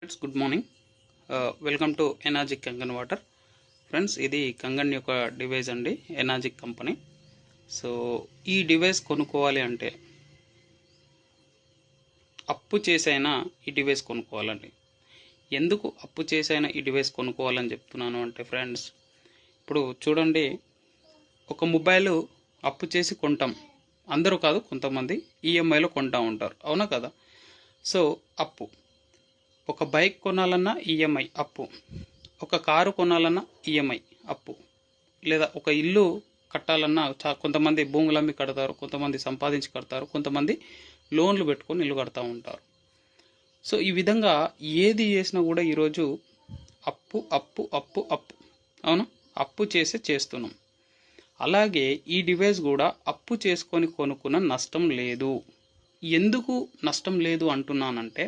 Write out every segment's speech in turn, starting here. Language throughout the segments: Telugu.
Friends good morning. Welcome to Enagic Kangen water. Friends ఇది కంగన్ యొక్క డివైస్ అండి, ఎనాజిక్ కంపెనీ. సో ఈ డివైస్ కొనుక్కోవాలి అంటే అప్పు చేసైనా ఈ డివైస్ కొనుక్కోవాలండి. ఎందుకు అప్పు చేసైనా ఈ డివైస్ కొనుక్కోవాలని చెప్తున్నాను అంటే ఫ్రెండ్స్, ఇప్పుడు చూడండి, ఒక మొబైల్ అప్పు చేసి కొంటాం. అందరూ కాదు, కొంతమంది ఈఎంఐలో కొంటూ ఉంటారు, అవునా కదా? సో అప్పు, ఒక బైక్ కొనాలన్నా ఈఎంఐ అప్పు, ఒక కారు కొనాలన్నా ఈఎంఐ అప్పు, లేదా ఒక ఇల్లు కట్టాలన్నా కొంతమంది భూములు అమ్మి కడతారు, కొంతమంది సంపాదించి కడతారు, కొంతమంది లోన్లు పెట్టుకొని ఇల్లు కడతా ఉంటారు. సో ఈ విధంగా ఏది చేసినా కూడా ఈరోజు అప్పు అప్పు అప్పు అప్పు, అవునా? అప్పు చేస్తున్నాం. అలాగే ఈ డివైస్ కూడా అప్పు చేసుకొని కొనుక్కున్న నష్టం లేదు. ఎందుకు నష్టం లేదు అంటున్నానంటే,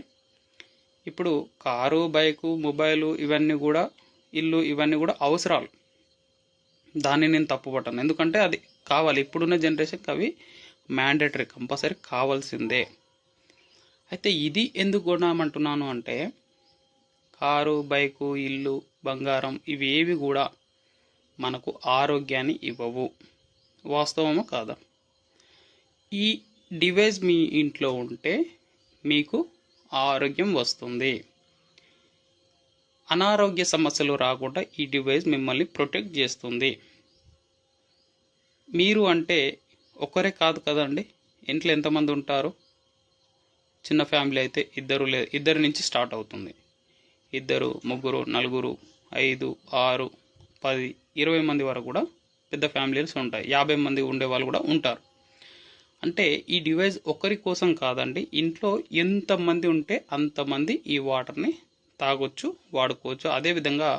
ఇప్పుడు కారు, బైకు, మొబైలు, ఇవన్నీ కూడా, ఇల్లు, ఇవన్నీ కూడా అవసరాలు. దాన్ని నేను తప్పుపట్టాను, ఎందుకంటే అది కావాలి. ఇప్పుడున్న జనరేషన్కి అవి మ్యాండేటరీ, కంపల్సరీ కావాల్సిందే. అయితే ఇది ఎందుకు కొనామంటున్నాను అంటే, కారు, బైకు, ఇల్లు, బంగారం, ఇవి ఏవి కూడా మనకు ఆరోగ్యాన్ని ఇవ్వవు. వాస్తవమా కాదా? ఈ డివైస్ మీ ఇంట్లో ఉంటే మీకు ఆరోగ్యం వస్తుంది. అనారోగ్య సమస్యలు రాకుండా ఈ డివైస్ మిమ్మల్ని ప్రొటెక్ట్ చేస్తుంది. మీరు అంటే ఒకరే కాదు కదండి, ఇంట్లో ఎంతమంది ఉంటారు? చిన్న ఫ్యామిలీ అయితే ఇద్దరు నుంచి స్టార్ట్ అవుతుంది. 2, 3, 4, 5, 6, 10, 20 మంది వరకు కూడా పెద్ద ఫ్యామిలీస్ ఉంటాయి. 50 మంది ఉండే వాళ్ళు కూడా ఉంటారు. అంటే ఈ డివైస్ ఒకరి కోసం కాదండి, ఇంట్లో ఎంతమంది ఉంటే అంతమంది ఈ వాటర్ని తాగొచ్చు, వాడుకోవచ్చు. అదేవిధంగా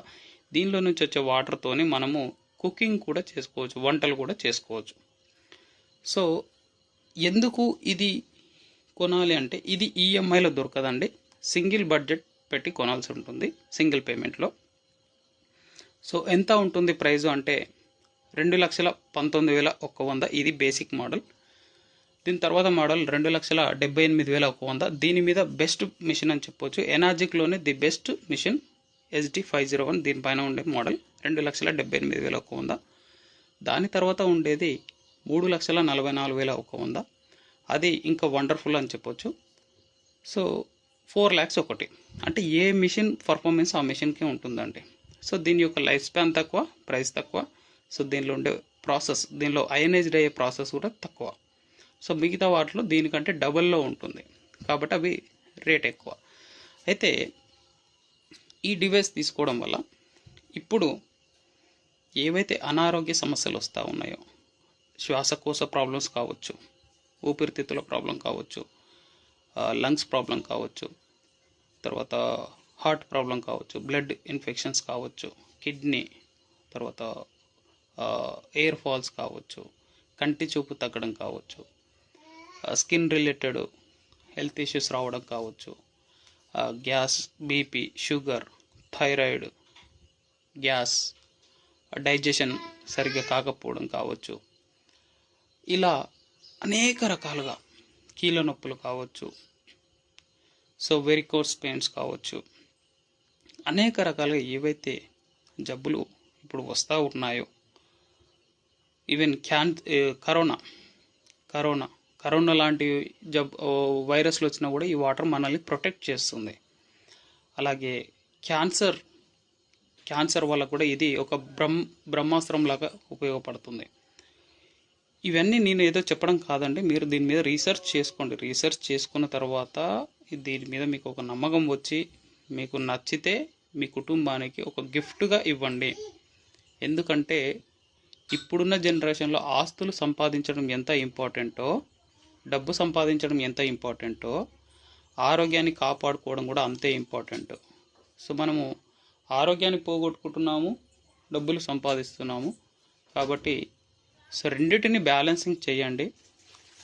దీనిలో నుంచి వచ్చే వాటర్తోని మనము కుకింగ్ కూడా చేసుకోవచ్చు, వంటలు కూడా చేసుకోవచ్చు. సో ఎందుకు ఇది కొనాలి అంటే, ఇది ఈఎంఐలో దొరకదండి, సింగిల్ బడ్జెట్ పెట్టి కొనాల్సి ఉంటుంది, సింగిల్ పేమెంట్లో. సో ఎంత ఉంటుంది ప్రైజు అంటే 2,19,100. ఇది బేసిక్ మోడల్. దీని తర్వాత మోడల్ 2,78,100. దీని మీద బెస్ట్ మిషన్ అని చెప్పొచ్చు. ఎనాజిక్లోనే ది బెస్ట్ మిషన్ SD501, దీనిపైన ఉండే మోడల్ 2,78,100. దాని తర్వాత ఉండేది 3,44,100. అది ఇంకా వండర్ఫుల్ అని చెప్పొచ్చు. సో 4 lakhs ఒకటి. అంటే ఏ మిషన్ పర్ఫార్మెన్స్ ఆ మిషన్కి ఉంటుందండి. సో దీని యొక్క లైఫ్ స్పాన్ తక్కువ, ప్రైస్ తక్కువ. సో దీనిలో ఉండే ప్రాసెస్, దీనిలో అయనైజ్డ్ అయ్యే ప్రాసెస్ కూడా తక్కువ. సో మిగతా వాటిలో దీనికంటే డబల్లో ఉంటుంది, కాబట్టి అవి రేట్ ఎక్కువ. అయితే ఈ డివైస్ తీసుకోవడం వల్ల ఇప్పుడు ఏవైతే అనారోగ్య సమస్యలు వస్తూ ఉన్నాయో, శ్వాసకోశ ప్రాబ్లమ్స్ కావచ్చు, ఊపిరితిత్తుల ప్రాబ్లం కావచ్చు, లంగ్స్ ప్రాబ్లం కావచ్చు, తర్వాత హార్ట్ ప్రాబ్లం కావచ్చు, బ్లడ్ ఇన్ఫెక్షన్స్ కావచ్చు, కిడ్నీ, తర్వాత ఎయిర్ ఫాల్స్ కావచ్చు, కంటి చూపు తగ్గడం కావచ్చు, స్కిన్ రిలేటెడ్ హెల్త్ ఇష్యూస్ రావడం కావచ్చు, gas, BP, sugar, thyroid, gas, digestion సరిగ్గా కాకపోవడం కావచ్చు, ఇలా అనేక రకాలుగా, కీళ్ళ నొప్పులు కావచ్చు, సో వెరికోస్ పెయిన్స్ కావచ్చు, అనేక రకాలుగా ఏవైతే జబ్బులు ఇప్పుడు వస్తూ ఉన్నాయో, ఈవెన్ కరోనా లాంటి వైరస్లు వచ్చినా కూడా ఈ వాటర్ మనల్ని ప్రొటెక్ట్ చేస్తుంది. అలాగే క్యాన్సర్ వల్ల కూడా ఇది ఒక బ్రహ్మాస్త్రం లాగా ఉపయోగపడుతుంది. ఇవన్నీ నేను ఏదో చెప్పడం కాదండి, మీరు దీని మీద రీసెర్చ్ చేసుకోండి. రీసెర్చ్ చేసుకున్న తర్వాత దీని మీద మీకు ఒక నమ్మకం వచ్చి, మీకు నచ్చితే మీ కుటుంబానికి ఒక గిఫ్ట్గా ఇవ్వండి. ఎందుకంటే ఇప్పుడున్న జనరేషన్లో ఆస్తులు సంపాదించడం ఎంత ఇంపార్టెంటో, డబ్బు సంపాదించడం ఎంత ఇంపార్టెంటో, ఆరోగ్యాన్ని కాపాడుకోవడం కూడా అంతే ఇంపార్టెంట్. సో మనము ఆరోగ్యాన్ని పోగొట్టుకుంటున్నాము, డబ్బులు సంపాదిస్తున్నాము. కాబట్టి సో రెండింటిని బ్యాలెన్సింగ్ చేయండి.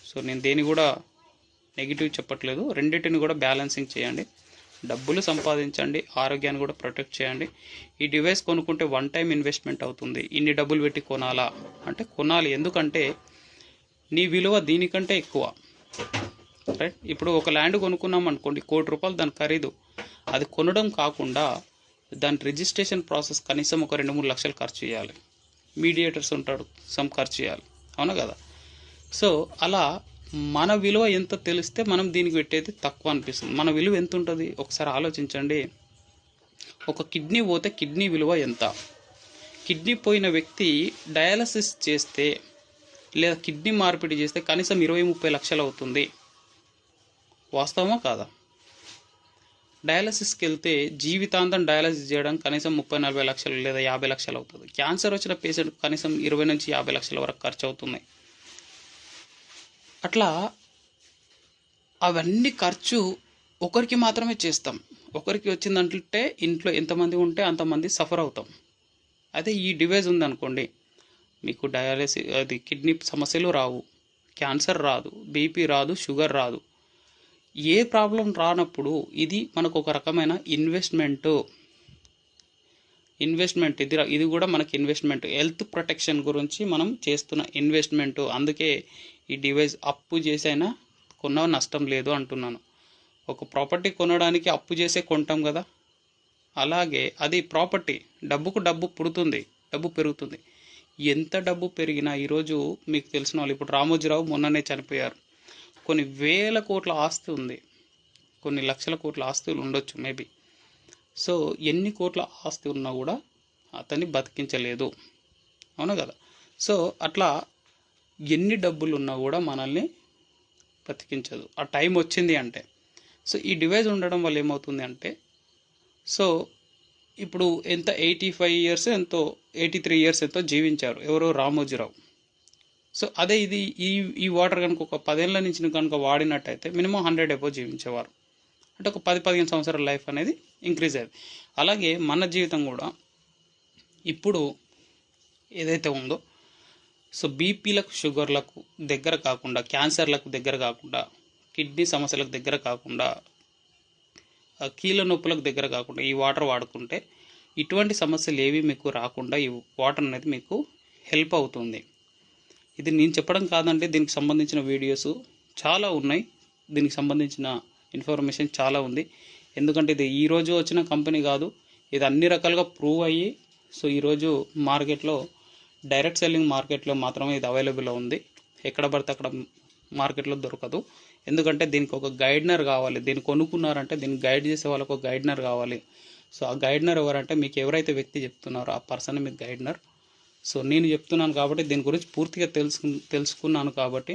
సో నేను దేని కూడా నెగిటివ్ చెప్పట్లేదు, రెండింటిని కూడా బ్యాలెన్సింగ్ చేయండి. డబ్బులు సంపాదించండి, ఆరోగ్యాన్ని కూడా ప్రొటెక్ట్ చేయండి. ఈ డివైస్ కొనుక్కుంటే 1 టైం ఇన్వెస్ట్మెంట్ అవుతుంది. ఇన్ని డబ్బులు పెట్టి కొనాలా అంటే కొనాలి, ఎందుకంటే నీ విలువ దీనికంటే ఎక్కువ. రైట్? ఇప్పుడు ఒక ల్యాండ్ కొనుక్కున్నాం అనుకోండి, ₹1,00,00,000 దాని ఖరీదు. అది కొనడం కాకుండా దాని రిజిస్ట్రేషన్ ప్రాసెస్ కనీసం ఒక 2-3 లక్షలు ఖర్చు చేయాలి. మీడియేటర్స్ ఉంటాడు, సమ్ ఖర్చు చేయాలి, అవునా కదా? సో అలా మన విలువ ఎంత తెలిస్తే మనం దీనికి పెట్టేది తక్కువ అనిపిస్తుంది. మన విలువ ఎంత ఉంటుంది ఒకసారి ఆలోచించండి. ఒక కిడ్నీ పోతే కిడ్నీ విలువ ఎంత? కిడ్నీ పోయిన వ్యక్తి డయాలసిస్ చేస్తే లేదా కిడ్నీ మార్పిడి చేస్తే కనీసం 20-30 లక్షలు అవుతుంది. వాస్తవమా కాదా? డయాలసిస్కి వెళ్తే జీవితాంతం డయాలసిస్ చేయడం కనీసం 30-40 లక్షలు లేదా 50 లక్షలు అవుతుంది. క్యాన్సర్ వచ్చిన పేషెంట్ కనీసం 20-50 లక్షల వరకు ఖర్చు అవుతున్నాయి. అట్లా అవన్నీ ఖర్చు ఒకరికి మాత్రమే చేస్తాం. ఒకరికి వచ్చిందంటే ఇంట్లో ఎంతమంది ఉంటే అంతమంది సఫర్ అవుతాం. అదే ఈ డివైస్ ఉందనుకోండి, మీకు డయాలసిస్ అది కిడ్నీ సమస్యలు రావు, క్యాన్సర్ రాదు, బీపీ రాదు, షుగర్ రాదు. ఏ ప్రాబ్లం రానప్పుడు ఇది మనకు ఒక రకమైన ఇన్వెస్ట్మెంట్. ఇది కూడా మనకి ఇన్వెస్ట్మెంట్. హెల్త్ ప్రొటెక్షన్ గురించి మనం చేస్తున్న ఇన్వెస్ట్మెంట్. అందుకే ఈ డివైస్ అప్పు చేసైనా కొన్న నష్టం లేదు అంటున్నాను. ఒక ప్రాపర్టీ కొనడానికి అప్పు చేసే కొంటాం కదా, అలాగే అది ప్రాపర్టీ. డబ్బుకు డబ్బు పుడుతుంది, డబ్బు పెరుగుతుంది. ఎంత డబ్బు పెరిగినా ఈరోజు మీకు తెలిసిన వాళ్ళు, ఇప్పుడు రామోజీరావు మొన్ననే చనిపోయారు. కొన్ని వేల కోట్ల ఆస్తి ఉంది, కొన్ని లక్షల కోట్ల ఆస్తులు ఉండొచ్చు మేబీ. సో ఎన్ని కోట్ల ఆస్తి ఉన్నా కూడా అతన్ని బతికించలేదు, అవును కదా? సో అట్లా ఎన్ని డబ్బులు ఉన్నా కూడా మనల్ని బతికించదు ఆ టైం వచ్చింది అంటే. సో ఈ డివైస్ ఉండడం వల్ల ఏమవుతుంది అంటే, సో ఇప్పుడు ఎంత 85 ఇయర్స్ ఎంతో 83 ఇయర్స్ ఎంతో జీవించారు ఎవరో రామోజీరావు. సో అదే ఇది ఈ వాటర్ కనుక ఒక 10 ఏళ్ళ నుంచి కనుక వాడినట్టయితే మినిమం 100 ఎబో జీవించేవారు. అంటే ఒక 10-15 సంవత్సరాల లైఫ్ అనేది ఇంక్రీజ్ అయ్యేది. అలాగే మన జీవితం కూడా ఇప్పుడు ఏదైతే ఉందో, సో బీపీలకు షుగర్లకు దగ్గర కాకుండా, క్యాన్సర్లకు దగ్గర కాకుండా, కిడ్నీ సమస్యలకు దగ్గర కాకుండా, కీళ్ళ నొప్పులకు దగ్గర కాకుండా ఈ వాటర్ వాడుకుంటే ఇటువంటి సమస్యలు ఏవి మీకు రాకుండా ఈ వాటర్ అనేది మీకు హెల్ప్ అవుతుంది. ఇది నేను చెప్పడం కాదండి, దీనికి సంబంధించిన వీడియోస్ చాలా ఉన్నాయి, దీనికి సంబంధించిన ఇన్ఫర్మేషన్ చాలా ఉంది. ఎందుకంటే ఇది ఈరోజు వచ్చిన కంపెనీ కాదు, ఇది అన్ని రకాలుగా ప్రూవ్ అయ్యి, సో ఈరోజు మార్కెట్లో డైరెక్ట్ సెల్లింగ్ మార్కెట్లో మాత్రమే ఇది అవైలబుల్లో ఉంది. ఎక్కడ పడితే అక్కడ మార్కెట్లో దొరకదు. ఎందుకంటే దీనికి ఒక గైడ్నర్ కావాలి. దీన్ని కొనుక్కున్నారంటే దీన్ని గైడ్ చేసే వాళ్ళకు ఒక గైడ్నర్ కావాలి. సో ఆ గైడ్నర్ ఎవరంటే మీకు ఎవరైతే వ్యక్తి చెప్తున్నారో ఆ పర్సన్ మీకు గైడ్నర్. సో నేను చెప్తున్నాను కాబట్టి దీని గురించి పూర్తిగా తెలుసుకున్నాను కాబట్టి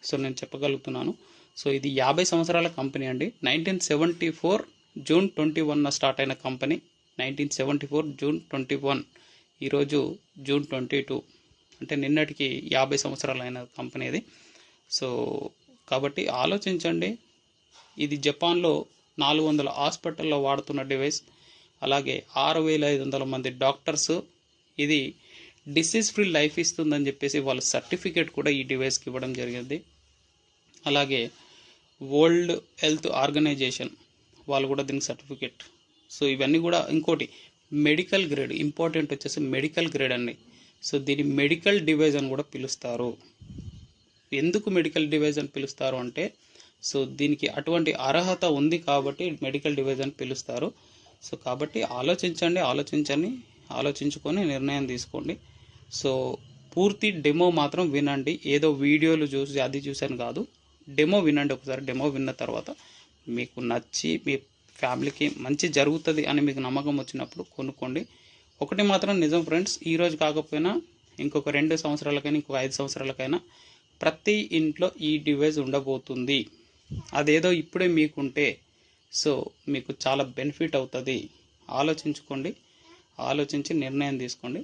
సో నేను చెప్పగలుగుతున్నాను. సో ఇది 50 సంవత్సరాల కంపెనీ అండి. 1974 జూన్ 21 స్టార్ట్ అయిన కంపెనీ. 1974 జూన్ 21, ఈరోజు జూన్ 22, అంటే నిన్నటికి 50 సంవత్సరాలు అయిన కంపెనీ ఇది. సో కాబట్టి ఆలోచించండి. ఇది జపాన్లో 400 హాస్పిటల్లో వాడుతున్న డివైస్. అలాగే 6500 మంది డాక్టర్స్ ఇది డిసీజ్ ఫ్రీ లైఫ్ ఇస్తుందని చెప్పేసి వాళ్ళ సర్టిఫికేట్ కూడా ఈ డివైస్కి ఇవ్వడం జరిగింది. అలాగే వరల్డ్ హెల్త్ ఆర్గనైజేషన్ వాళ్ళు కూడా దీనికి సర్టిఫికేట్. సో ఇవన్నీ కూడా ఇంకోటి మెడికల్ గ్రేడ్, ఇంపార్టెంట్ వచ్చేసి మెడికల్ గ్రేడ్ అండి. సో దీన్ని మెడికల్ డివైస్ అని కూడా పిలుస్తారు. ఎందుకు మెడికల్ డివైస్ అని పిలుస్తారు అంటే, సో దీనికి అటువంటి అర్హత ఉంది కాబట్టి మెడికల్ డివైస్ అని పిలుస్తారు. సో కాబట్టి ఆలోచించుకొని నిర్ణయం తీసుకోండి. సో పూర్తి డెమో మాత్రం వినండి. ఏదో వీడియోలు చూసి అది చూసాను కాదు, డెమో వినండి. ఒకసారి డెమో విన్న తర్వాత మీకు నచ్చి మీ ఫ్యామిలీకి మంచి జరుగుతుంది అని మీకు నమ్మకం వచ్చినప్పుడు కొనుక్కోండి. ఒకటి మాత్రం నిజం ఫ్రెండ్స్, ఈరోజు కాకపోయినా ఇంకొక 2 సంవత్సరాలకైనా ఇంకొక 5 సంవత్సరాలకైనా ప్రతి ఇంట్లో ఈ డివైస్ ఉండబోతుంది. అదేదో ఇప్పుడే మీకుంటే సో మీకు చాలా బెనిఫిట్ అవుతుంది. ఆలోచించుకోండి, ఆలోచించి నిర్ణయం తీసుకోండి.